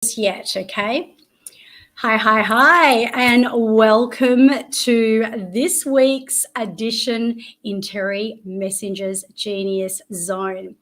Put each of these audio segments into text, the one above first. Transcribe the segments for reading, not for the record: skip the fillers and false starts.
Yet, okay? Hi, and welcome to this week's edition in Terry Messenger's Genius Zone.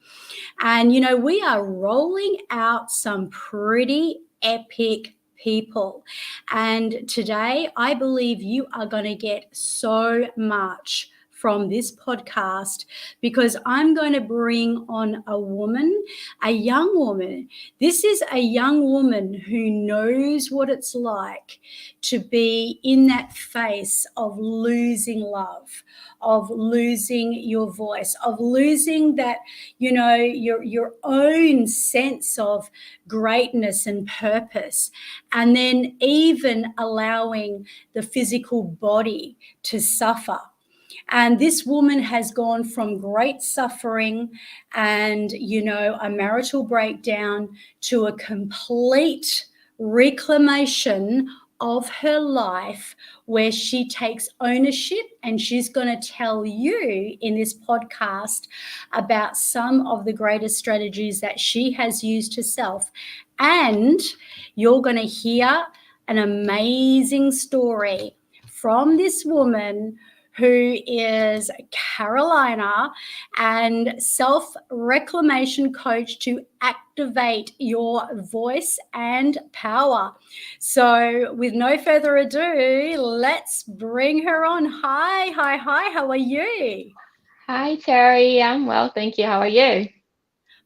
And we are rolling out some pretty epic people. And today, I believe you are going to get so much from this podcast because I'm going to bring on a woman, a young woman. This is a young woman who knows what it's like to be in that phase of losing love, of losing your voice, of losing that, your own sense of greatness and purpose, and then even allowing the physical body to suffer. And this woman has gone from great suffering and, a marital breakdown to a complete reclamation of her life where she takes ownership, and she's going to tell you in this podcast about some of the greatest strategies that she has used herself. And you're going to hear an amazing story from this woman who is Carolina and self-reclamation coach to activate your voice and power. So with no further ado, let's bring her on. Hi, how are you? Hi, Terry. I'm well, thank you. How are you?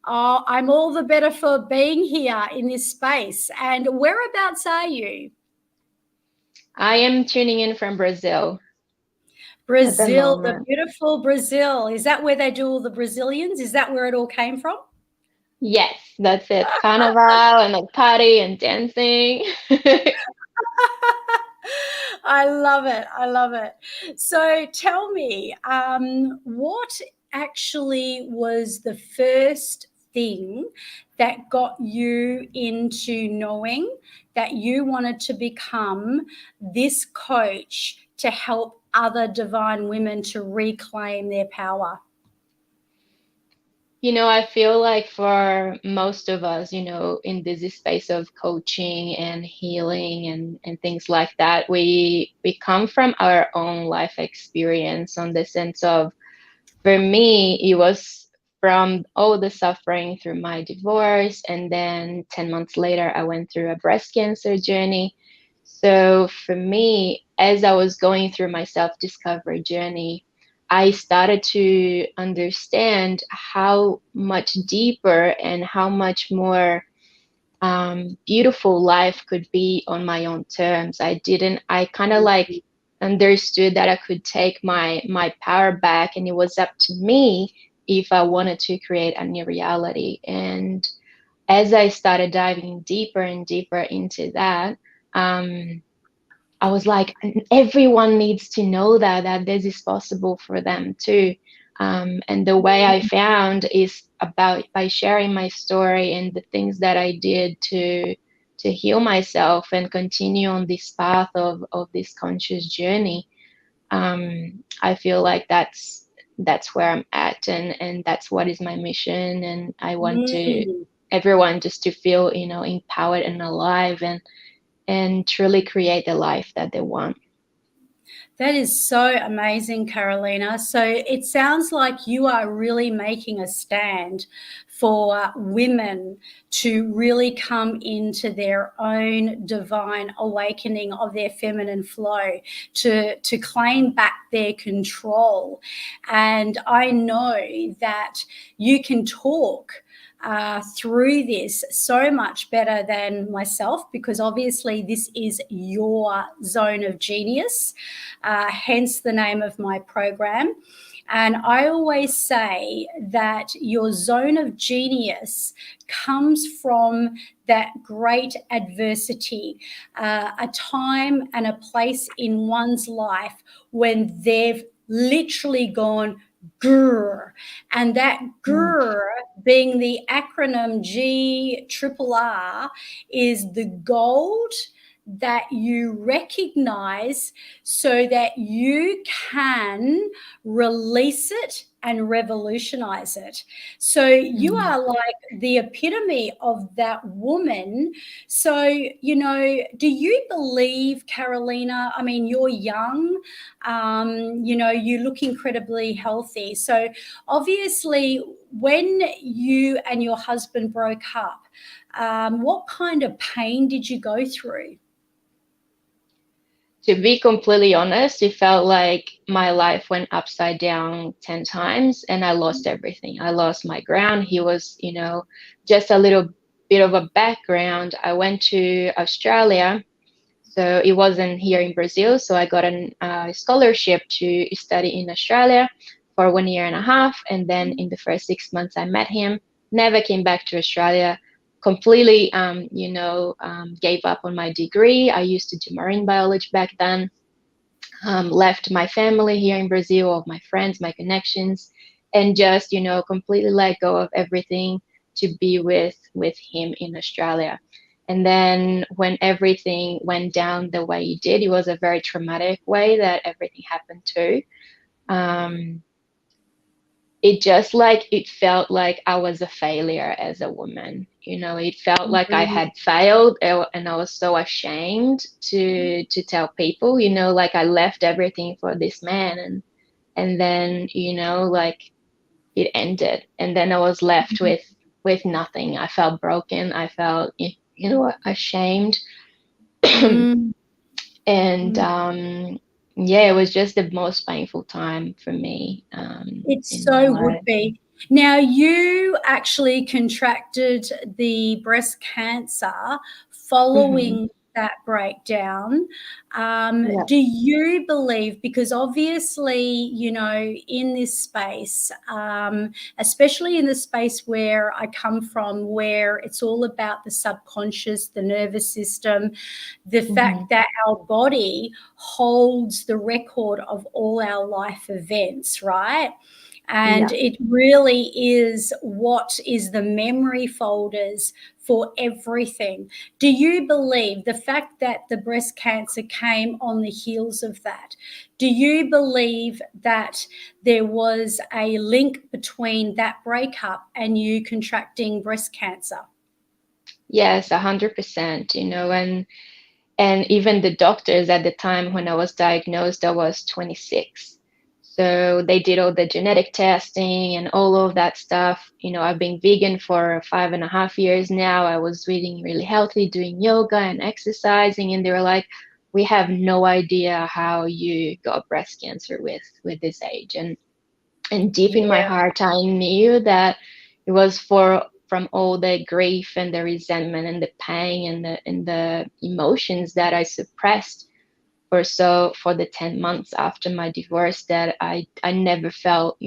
Oh, I'm all the better for being here in this space. And whereabouts are you? I am tuning in from Brazil at the Brazil, the moment. beautiful Brazil. Is that where they do all the Brazilians? Is that where it all came from? Yes, that's it. Carnival and a party and dancing. I love it. I love it. So tell me, what actually was the first thing that got you into knowing that you wanted to become this coach to help other divine women to reclaim their power? I feel like for most of us, in this space of coaching and healing and things like that, we come from our own life experience on the sense of, for me, it was from all the suffering through my divorce. And then 10 months later, I went through a breast cancer journey. So for me, as I was going through my self-discovery journey, I started to understand how much deeper and how much more beautiful life could be on my own terms. I kind of like understood that I could take my power back, and it was up to me if I wanted to create a new reality. And as I started diving deeper and deeper into that, um, I was like, everyone needs to know that this is possible for them too. And the way I found is about by sharing my story and the things that I did to heal myself and continue on this path of this conscious journey. I feel like that's where I'm at, and that's what is my mission. And I want to Mm. everyone just to feel, empowered and alive and truly create the life that they want. That is so amazing, Carolina. So it sounds like you are really making a stand for women to really come into their own divine awakening of their feminine flow, to claim back their control. And I know that you can talk through this so much better than myself, because obviously this is your zone of genius, hence the name of my program. And I always say that your zone of genius comes from that great adversity, a time and a place in one's life when they've literally gone grrr, and that Mm. grrr being the acronym GRRR is the gold that you recognize so that you can release it and revolutionize it. So you Mm. are like the epitome of that woman. So, you know, do you believe, Carolina? I mean, you're young, you know, you look incredibly healthy. So obviously, when you and your husband broke up, what kind of pain did you go through? To be completely honest, it felt like my life went upside down 10 times and I lost everything. I lost my ground. He was, you know, just a little bit of a background. I went to Australia. So it wasn't here in Brazil. So I got a scholarship to study in Australia for 1 year and a half. And then in the first 6 months, I met him, never came back to Australia, completely, gave up on my degree. I used to do marine biology back then, left my family here in Brazil, all of my friends, my connections, and just, completely let go of everything to be with him in Australia. And then when everything went down the way it did, it was a very traumatic way that everything happened too. Um, it felt like I was a failure as a woman. It felt like I had failed, and I was so ashamed to tell people, like I left everything for this man, and then, like it ended, and then I was left with nothing. I felt broken. I felt, ashamed. Mm, And mm. yeah, it was just the most painful time for me, It in my so would life. be. Now, you actually contracted the breast cancer Hmm. following that breakdown. Yeah. Do you believe, because obviously, you know, in this space, especially in the space where I come from, where it's all about the subconscious, the nervous system, the Hmm. fact that our body holds the record of all our life events, right? And Yeah. it really is what is the memory folders for everything. Do you believe the fact that the breast cancer came on the heels of that? Do you believe that there was a link between that breakup and you contracting breast cancer? Yes, 100%, and even the doctors at the time when I was diagnosed, I was 26. So they did all the genetic testing and all of that stuff. I've been vegan for 5.5 years now. I was eating really healthy, doing yoga and exercising, and they were like, "We have no idea how you got breast cancer with this age." And deep in my Yeah. heart, I knew that it was from all the grief and the resentment and the pain and the emotions that I suppressed for the 10 months after my divorce, that I never felt,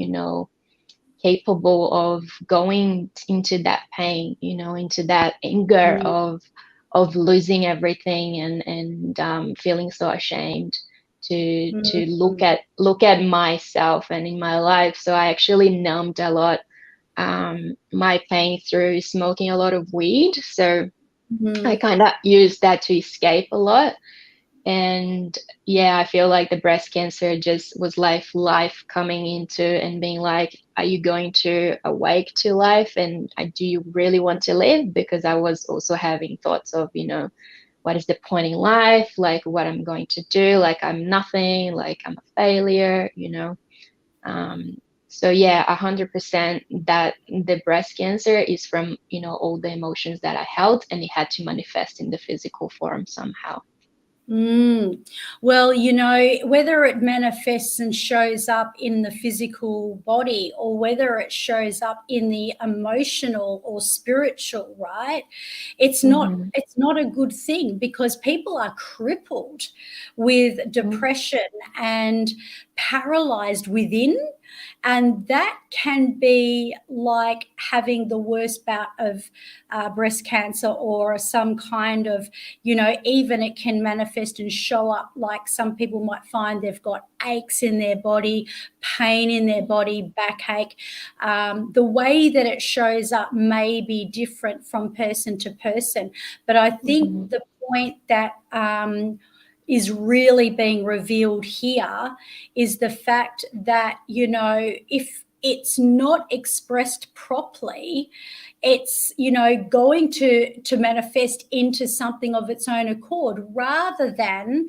capable of going into that pain, into that anger Mm, of losing everything, and feeling so ashamed to mm, look at myself and in my life. So I actually numbed a lot, my pain through smoking a lot of weed. So I mm, kind of used that to escape a lot. And yeah, I feel like the breast cancer just was life coming into and being like, are you going to awake to life? And do you really want to live? Because I was also having thoughts of, what is the point in life? Like what I'm going to do? Like I'm nothing, like I'm a failure. Um, so yeah, 100% that the breast cancer is from, all the emotions that I held, and it had to manifest in the physical form somehow. mm. Well, you know, whether it manifests and shows up in the physical body or whether it shows up in the emotional or spiritual, right? Hmm. It's not a good thing because people are crippled with depression and paralyzed within, and that can be like having the worst bout of breast cancer or some kind of, you know, even it can manifest and show up like some people might find they've got aches in their body, pain in their body, backache. The way that it shows up may be different from person to person, but I think Hmm. the point that is really being revealed here is the fact that, you know, if it's not expressed properly, it's, you know, going to manifest into something of its own accord, rather than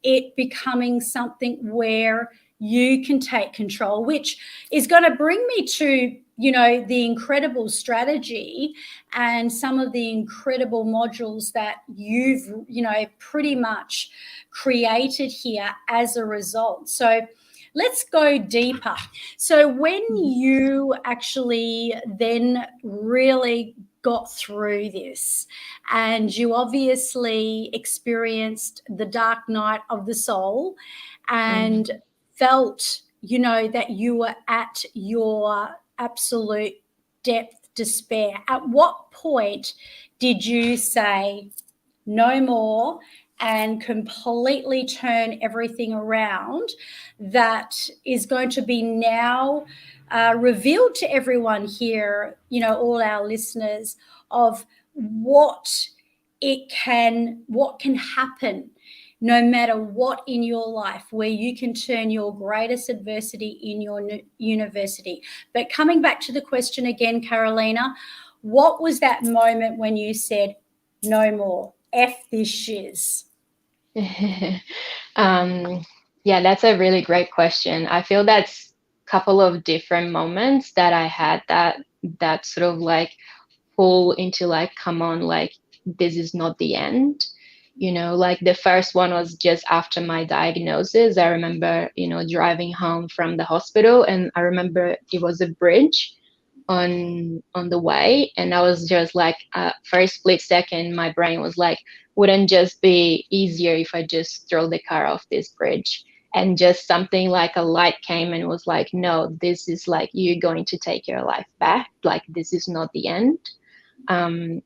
it becoming something where you can take control, which is going to bring me to, you know, the incredible strategy and some of the incredible modules that you've, you know, pretty much created here as a result. So let's go deeper. So when you actually then really got through this, and you obviously experienced the dark night of the soul and felt, you know, that you were at your absolute depth despair, at what point did you say no more and completely turn everything around that is going to be now revealed to everyone here, you know, all our listeners, of what can happen no matter what in your life, where you can turn your greatest adversity in your university. But coming back to the question again, Carolina, what was that moment when you said, no more, F this shiz? Yeah, that's a really great question. I feel that's a couple of different moments that I had that sort of like pull into like, come on, like this is not the end. You know, like the first one was just after my diagnosis. I remember, you know, driving home from the hospital, and I remember it was a bridge on the way, and I was just like, for a split second, my brain was like, wouldn't just be easier if I just throw the car off this bridge? And just something like a light came and was like, no, this is like, you're going to take your life back. Like, this is not the end.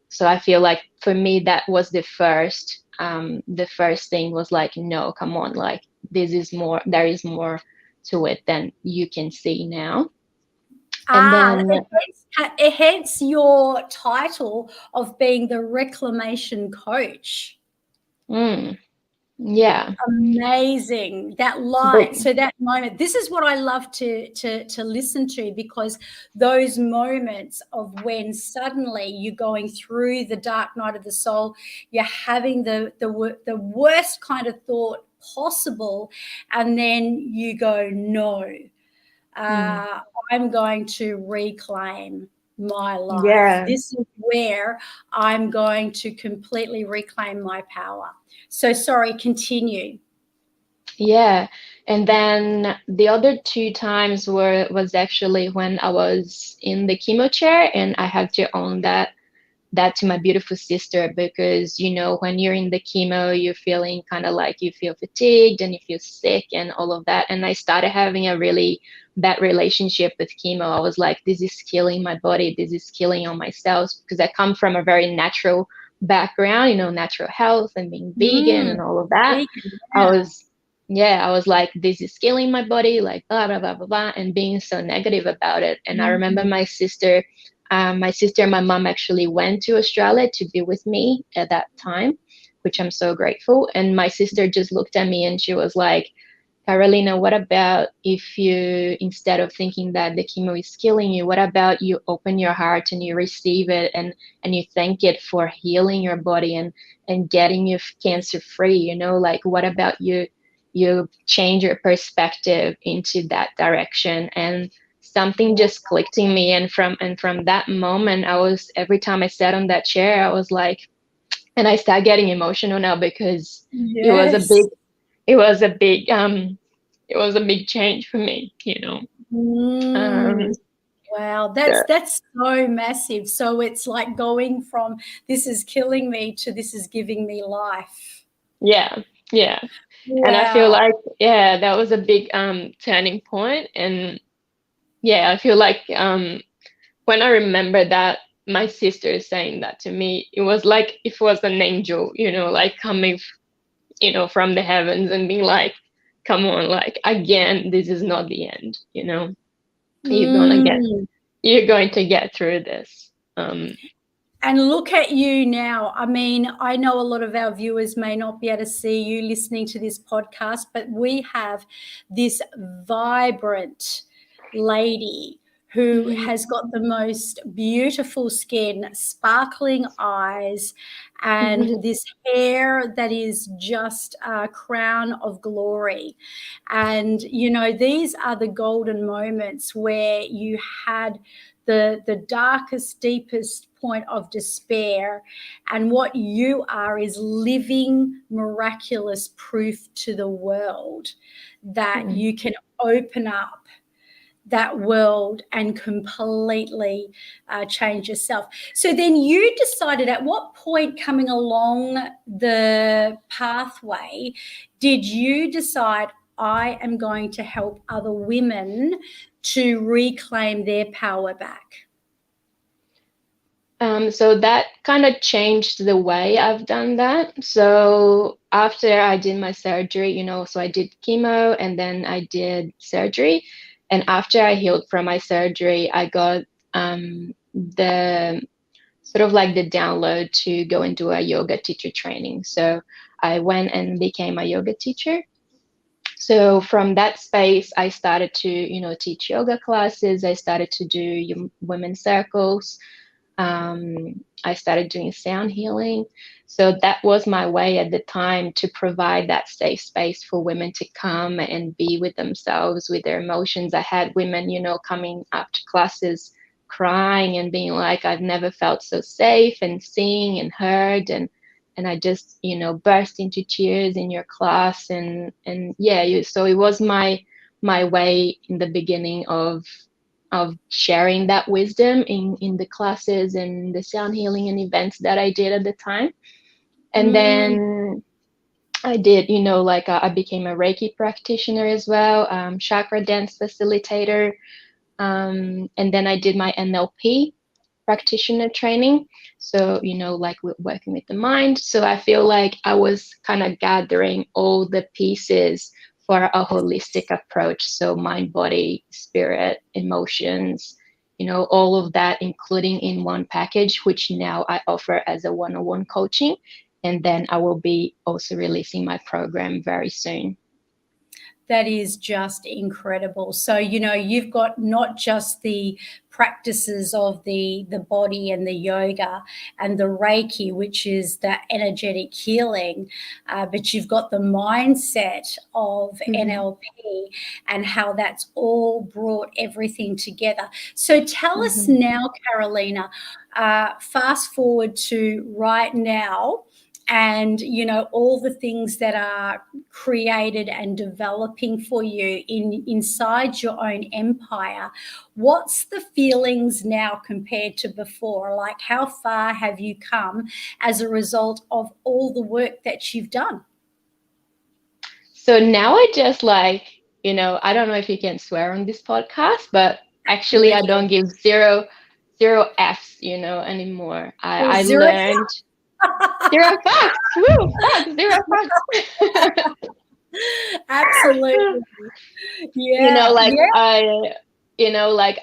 So I feel like for me, that was the first thing was like, no, come on, like this is more, there is more to it than you can see now. And then, Hence your title of being the reclamation coach. yeah, Amazing, that but light. So that moment, this is what I love to listen to, because those moments of when suddenly you're going through the dark night of the soul, you're having the worst kind of thought possible, and then you go, no, I'm going to reclaim my life. yeah, This is where I'm going to completely reclaim my power. So sorry, continue. yeah. And then the other two times was actually when I was in the chemo chair, and I had to own that to my beautiful sister, because you know, when you're in the chemo, you're feeling kind of like, you feel fatigued and you feel sick and all of that. And I started having a really bad relationship with chemo. I was like, this is killing my body, this is killing all my cells, because I come from a very natural background, you know, natural health and being vegan Mm, and all of that. vegan, I yeah. was Yeah, I was like, this is killing my body, like blah blah blah blah blah, and being so negative about it. And I remember Mm, my sister and my mom actually went to Australia to be with me at that time, which I'm so grateful. And my sister just looked at me and she was like, Carolina, what about if you, instead of thinking that the chemo is killing you, what about you open your heart and you receive it, and you thank it for healing your body and getting you cancer free, you know, like what about you change your perspective into that direction? And something just clicked in me, and from that moment, I was, every time I sat on that chair, I was like, and I start getting emotional now, because it was a big yes. it was a big it was a big change for me, you know. Mm, um wow, so, that's so massive. So it's like going from this is killing me to this is giving me life. yeah, yeah. And I feel Wow. like, yeah, that was a big turning point. And yeah, I feel like when I remember that my sister is saying that to me, it was like if it was an angel, you know, like coming, you know, from the heavens and being like, come on, like again, this is not the end, you know. You're gonna get Mm. you're going to get through this. And look at you now. I mean, I know a lot of our viewers may not be able to see you listening to this podcast, but we have this vibrant lady who has got the most beautiful skin, sparkling eyes, and this hair that is just a crown of glory. And, you know, these are the golden moments where you had the darkest, deepest point of despair. And what you are is living miraculous proof to the world that you can open up that world and completely change yourself. So then you decided, at what point coming along the pathway did you decide, I am going to help other women to reclaim their power back? So that kind of changed the way I've done that. So after I did my surgery, so I did chemo and then I did surgery. And after I healed from my surgery, I got the sort of like the download to go and do a yoga teacher training. So I went and became a yoga teacher. So from that space, I started to, teach yoga classes. I started to do women's circles. I started doing sound healing. So that was my way at the time to provide that safe space for women to come and be with themselves, with their emotions. I had women, coming up to classes crying and being like, I've never felt so safe and seen and heard. And I just, burst into tears in your class. And yeah, so it was my way in the beginning of sharing that wisdom in the classes and the sound healing and events that I did at the time. And then I did, I became a Reiki practitioner as well, chakra dance facilitator. And then I did my NLP practitioner training. So, like working with the mind. So I feel like I was kind of gathering all the pieces for a holistic approach. So mind, body, spirit, emotions, all of that, including in one package, which now I offer as a one-on-one coaching. And then I will be also releasing my program very soon. That is just incredible. So, you've got not just the practices of the body and the yoga and the Reiki, which is the energetic healing, but you've got the mindset of NLP and how that's all brought everything together. So tell us now, Carolina, fast forward to right now, and all the things that are created and developing for you inside your own empire. What's the feelings now compared to before? Like, how far have you come as a result of all the work that you've done? So now I just I don't know if you can swear on this podcast, but actually I don't give zero F's, anymore. I Zero. learned zero facts. Woo, facts, zero facts. Absolutely. Yeah.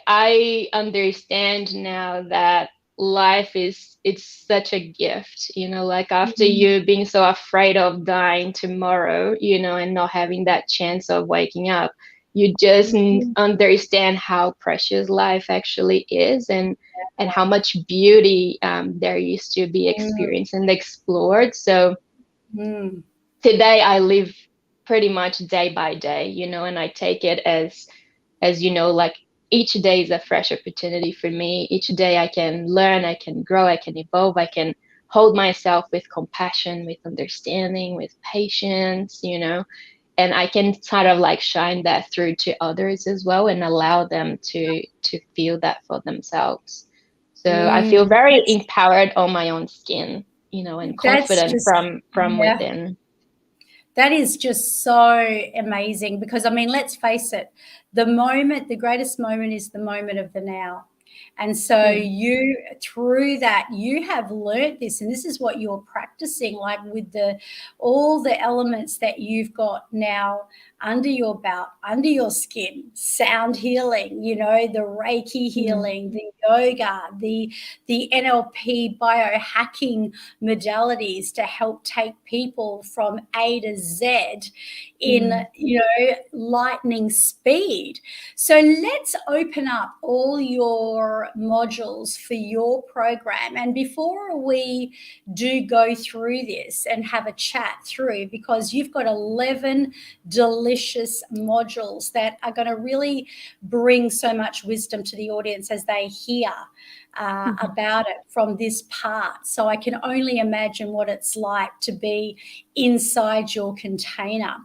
I understand now that life it's such a gift, after you being so afraid of dying tomorrow, and not having that chance of waking up, you just understand how precious life actually is, and how much beauty there used to be experienced and explored. So today I live pretty much day by day, and I take it as each day is a fresh opportunity for me. Each day I can learn, I can grow, I can evolve, I can hold myself with compassion, with understanding, with patience, and I can sort of shine that through to others as well and allow them to feel that for themselves. So I feel very empowered on my own skin, and confident from within. That is just so amazing because, let's face it, the greatest moment is the moment of the now. And so you, through that, you have learnt this, and this is what you're practicing, like with the all the elements that you've got now under your belt, under your skin, sound healing, you know, the Reiki healing, the yoga, the NLP biohacking modalities to help take people from A to Z in, you know, lightning speed. So let's open up all your modules for your program. And before we do go through this and have a chat through, because you've got 11 delicious modules that are going to really bring so much wisdom to the audience as they hear about it from this part. So I can only imagine what it's like to be inside your container.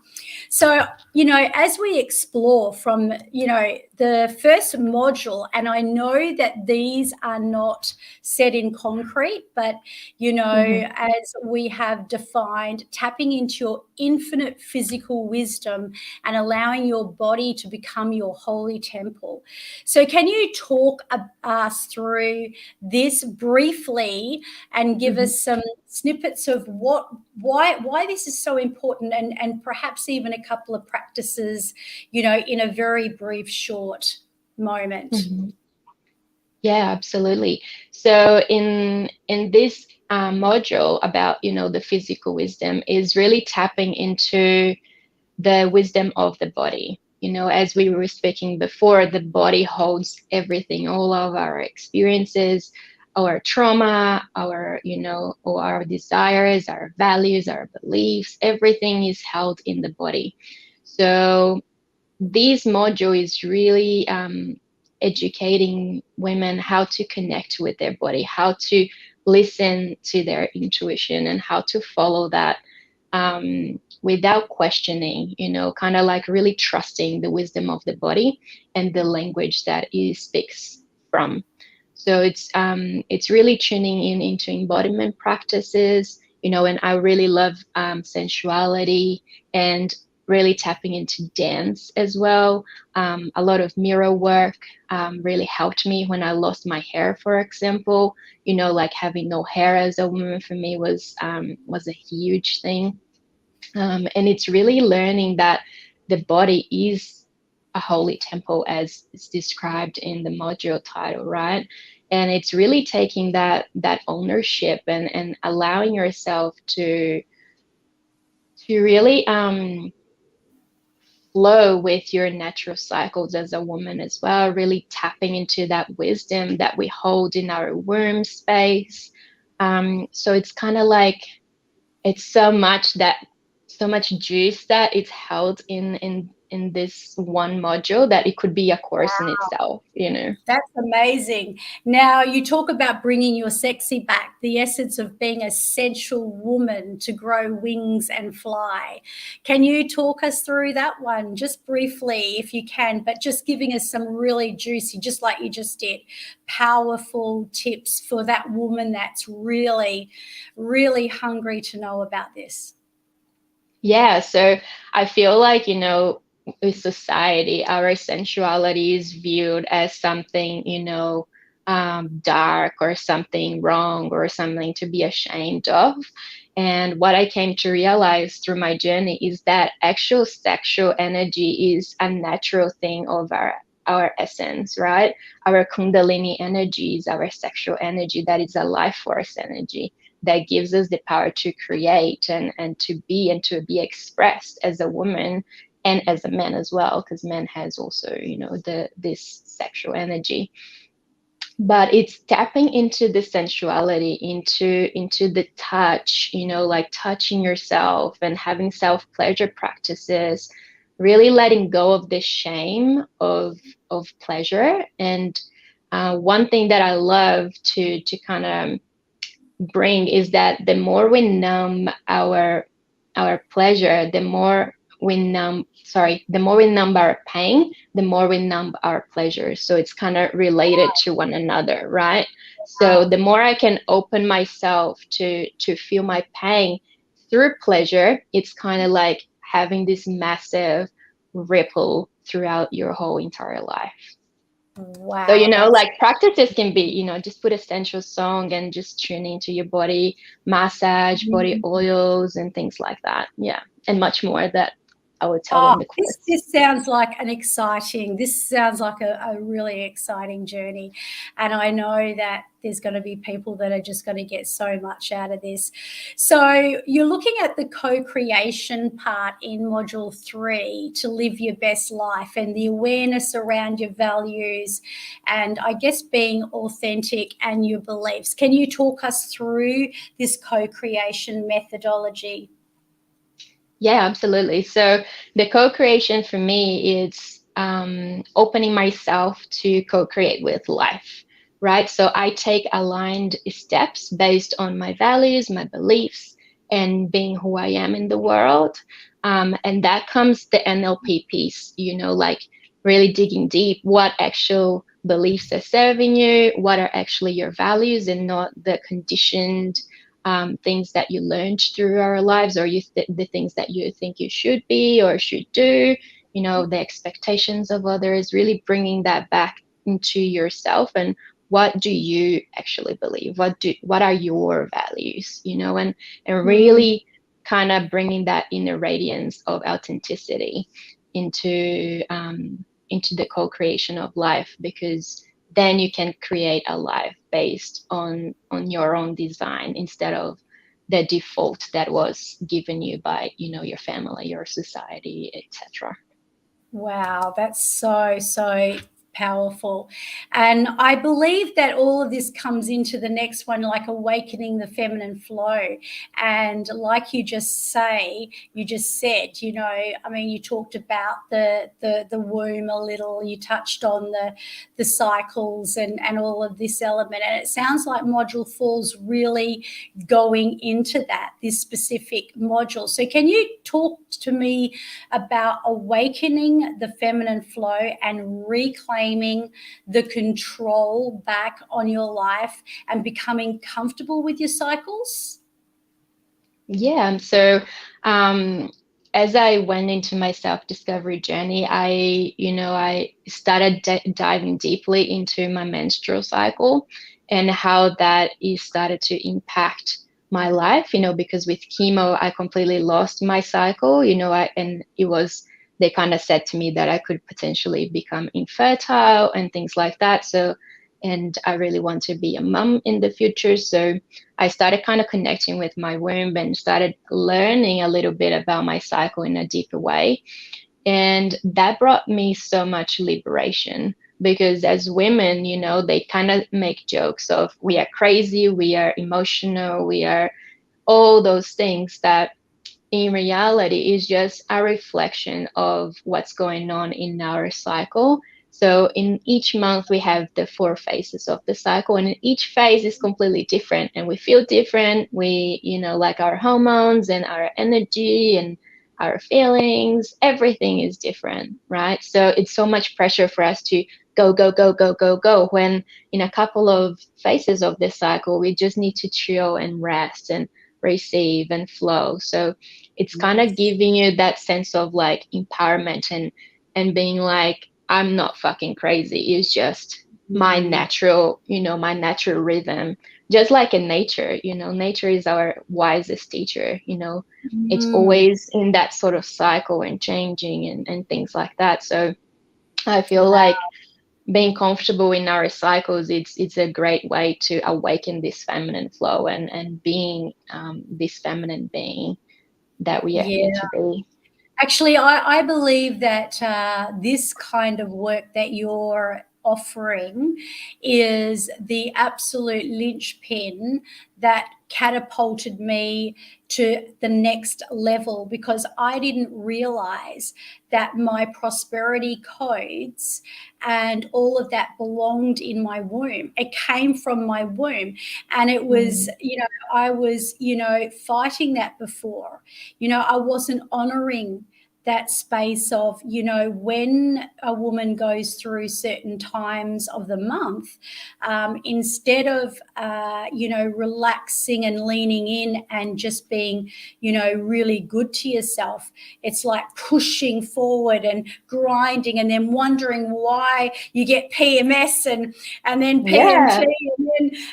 So, you know, as we explore from, you know, the first module, and I know that these are not set in concrete, but, you know, as we have defined, tapping into your infinite physical wisdom and allowing your body to become your holy temple. So can you talk us through this briefly and give us some snippets of why this is so important, and perhaps even a couple of practices, you know, in a very brief, short moment? Yeah, absolutely. So in this module about, you know, the physical wisdom is really tapping into the wisdom of the body. You know, as we were speaking before, the body holds everything, all of our experiences, our trauma, our, you know, or our desires, our values, our beliefs, everything is held in the body. So this module is really educating women how to connect with their body, how to listen to their intuition, and how to follow that without questioning, you know, kind of like really trusting the wisdom of the body and the language that it speaks from. So it's really tuning in into embodiment practices, you know, and I really love sensuality and really tapping into dance as well. A lot of mirror work really helped me when I lost my hair, for example. You know, like having no hair as a woman for me was a huge thing. And it's really learning that the body is a holy temple, as is described in the module title, right? And it's really taking that ownership and allowing yourself to really flow with your natural cycles as a woman as well, really tapping into that wisdom that we hold in our womb space. So it's kind of like it's so much juice that it's held in this one module that it could be a course in itself, you know. That's amazing. Now, you talk about bringing your sexy back, the essence of being a sensual woman to grow wings and fly. Can you talk us through that one just briefly, if you can, but just giving us some really juicy, just like you just did, powerful tips for that woman that's really, really hungry to know about this? Yeah, so I feel like, you know, with society, our sensuality is viewed as something, you know, dark or something wrong or something to be ashamed of. And what I came to realize through my journey is that actual sexual energy is a natural thing of our essence, right? Our Kundalini energy is our sexual energy, that is a life force energy that gives us the power to create and to be expressed as a woman and as a man as well, because man has also, you know, this sexual energy. But it's tapping into the sensuality, into the touch, you know, like touching yourself and having self pleasure practices, really letting go of the shame of pleasure. And one thing that I love to kind of bring is that the more we numb our pleasure, the more we numb our pain, the more we numb our pleasure. So it's kind of related to one another, right? So the more I can open myself to feel my pain through pleasure, it's kind of like having this massive ripple throughout your whole entire life. So, Wow, that's like practices can be, just put essential song and just tune into your body, massage, body oils, and things like that. Yeah. And much more that I would tell oh, in the this course. this sounds like this sounds like a really exciting journey. And I know that there's going to be people that are just going to get so much out of this. So you're looking at the co-creation part in module 3 to live your best life, and the awareness around your values, and I guess being authentic and your beliefs. Can you talk us through this co-creation methodology? Yeah, absolutely. So the co-creation for me is opening myself to co-create with life, right? So I take aligned steps based on my values, my beliefs, and being who I am in the world. And that comes the NLP piece, like really digging deep. What actual beliefs are serving you? What are actually your values, and not the conditioned things that you learned through our lives, or the things that you think you should be or should do, the expectations of others, really bringing that back into yourself. And what do you actually believe? What are your values, and really kind of bringing that inner radiance of authenticity into the co-creation of life, because then you can create a life based on your own design, instead of the default that was given you by your family, your society, etc. Wow, that's so powerful. And I believe that all of this comes into the next one, like awakening the feminine flow. And like you just said, I mean, you talked about the womb a little, you touched on the cycles and all of this element. And it sounds like module 4's really going into that, this specific module. So can you talk to me about awakening the feminine flow and reclaiming the control back on your life and becoming comfortable with your cycles? Yeah. So, as I went into my self-discovery journey, I started diving deeply into my menstrual cycle and how that is started to impact my life, because with chemo, I completely lost my cycle, and they kind of said to me that I could potentially become infertile and things like that. So, and I really want to be a mom in the future. So, I started kind of connecting with my womb and started learning a little bit about my cycle in a deeper way. And that brought me so much liberation, because as women, they kind of make jokes of we are crazy, we are emotional, we are all those things that in reality is just a reflection of what's going on in our cycle. So in each month we have the 4 phases of the cycle, and each phase is completely different, and we feel different. We, like our hormones and our energy and our feelings, everything is different, right? So it's so much pressure for us to go, go, go, go, go, go, when in a couple of phases of this cycle, we just need to chill and rest and receive and flow. So it's kind of Yes. giving you that sense of like empowerment, and being like, I'm not fucking crazy. It's just Mm. my natural rhythm. Just like in nature, nature is our wisest teacher. It's Mm. always in that sort of cycle and changing and things like that. So I feel Wow. like being comfortable in our cycles, it's a great way to awaken this feminine flow, and being this feminine being that we are here Yeah. to be. Actually, I believe that this kind of work that you're offering is the absolute linchpin that catapulted me to the next level, because I didn't realize that my prosperity codes and all of that belonged in my womb. It came from my womb. And it was, Mm, I was, fighting that before. I wasn't honoring that space of, you know, when a woman goes through certain times of the month, instead of, you know, relaxing and leaning in and just being, you know, really good to yourself, it's like pushing forward and grinding and then wondering why you get PMS and then PMT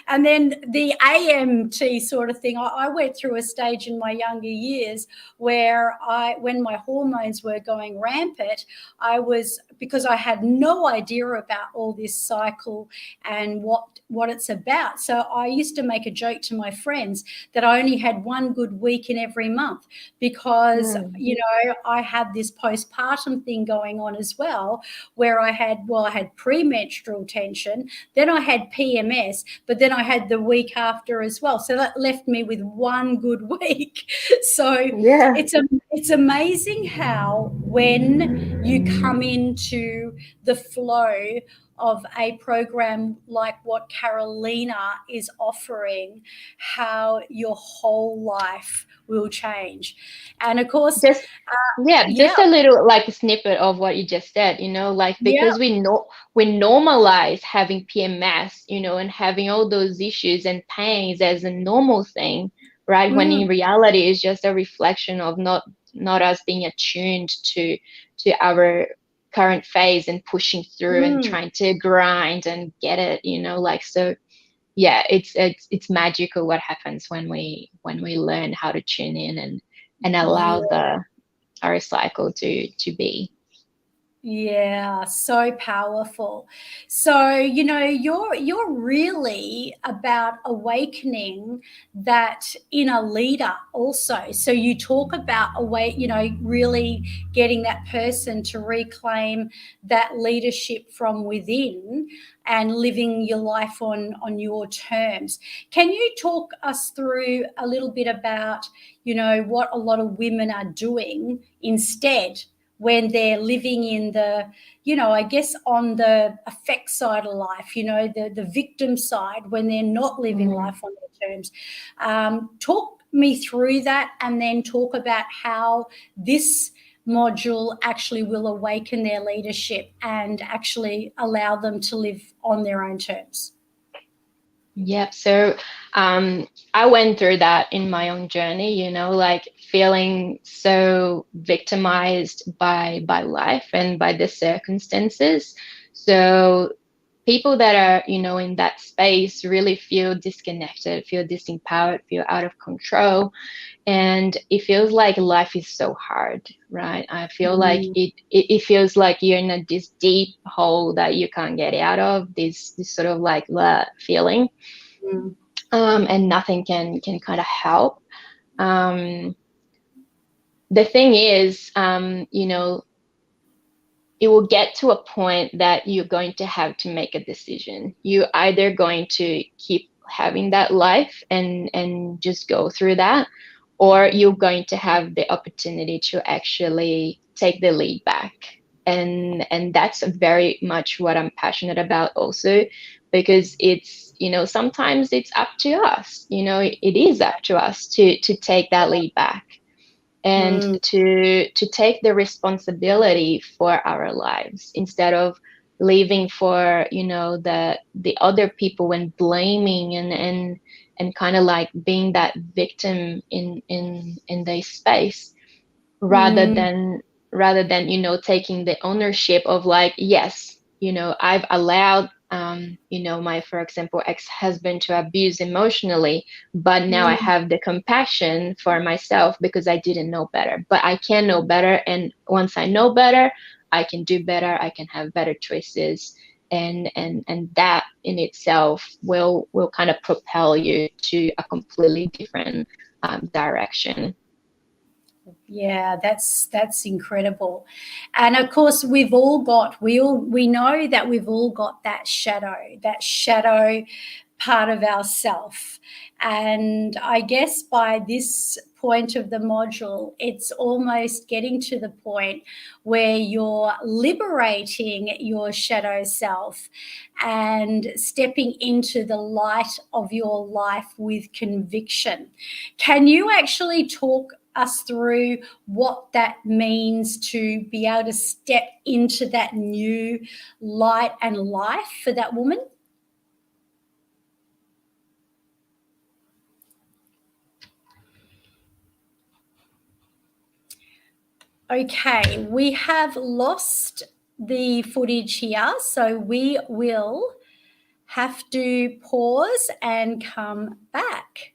and then the AMT sort of thing. I went through a stage in my younger years where when my hormones were going rampant, because I had no idea about all this cycle and what it's about. So I used to make a joke to my friends that I only had one good week in every month because, you know, I had this postpartum thing going on as well, where I had premenstrual tension, then I had PMS, but then I had the week after as well. So that left me with one good week. So it's amazing how when you come into the flow of a program like what Carolina is offering, how your whole life will change. And of course, just just a little like a snippet of what you just said, you know, like because we normalize having PMS, you know, and having all those issues and pains as a normal thing, right? When in reality it's just a reflection of not us being attuned to our current phase and pushing through and trying to grind and get it, you know, like, so yeah, it's magical what happens when we learn how to tune in and allow our cycle to be. Yeah, so powerful. So, you know, you're really about awakening that inner leader also. So you talk about you know, really getting that person to reclaim that leadership from within and living your life on your terms. Can you talk us through a little bit about, you know, what a lot of women are doing instead when they're living in the, you know, I guess on the effect side of life, you know, the victim side, when they're not living life on their terms. Talk me through that, and then talk about how this module actually will awaken their leadership and actually allow them to live on their own terms. Yep. So I went through that in my own journey, you know, like feeling so victimized by life and by the circumstances. So people that are, you know, in that space really feel disconnected, feel disempowered, feel out of control. And it feels like life is so hard, right? I feel like it feels like you're in this deep hole that you can't get out of, this sort of like feeling, and nothing can kind of help. The thing is, you know, it will get to a point that you're going to have to make a decision. You're either going to keep having that life and just go through that, or you're going to have the opportunity to actually take the lead back. And that's very much what I'm passionate about also, because it's, you know, sometimes it's up to us, you know, it is up to us to take that lead back and to take the responsibility for our lives instead of leaving for, you know, the other people and blaming and kind of like being that victim in their space, rather than you know, taking the ownership of like, yes, you know, I've allowed you know, my, for example, ex-husband to abuse emotionally, but now I have the compassion for myself because I didn't know better, but I can know better, and once I know better, I can do better, I can have better choices, and that in itself will kind of propel you to a completely different direction. Yeah, that's incredible. And of course we know that we've all got that shadow part of ourself. And I guess by this point of the module, it's almost getting to the point where you're liberating your shadow self and stepping into the light of your life with conviction. Can you actually talk us through what that means to be able to step into that new light and life for that woman? Okay, we have lost the footage here, so we will have to pause and come back.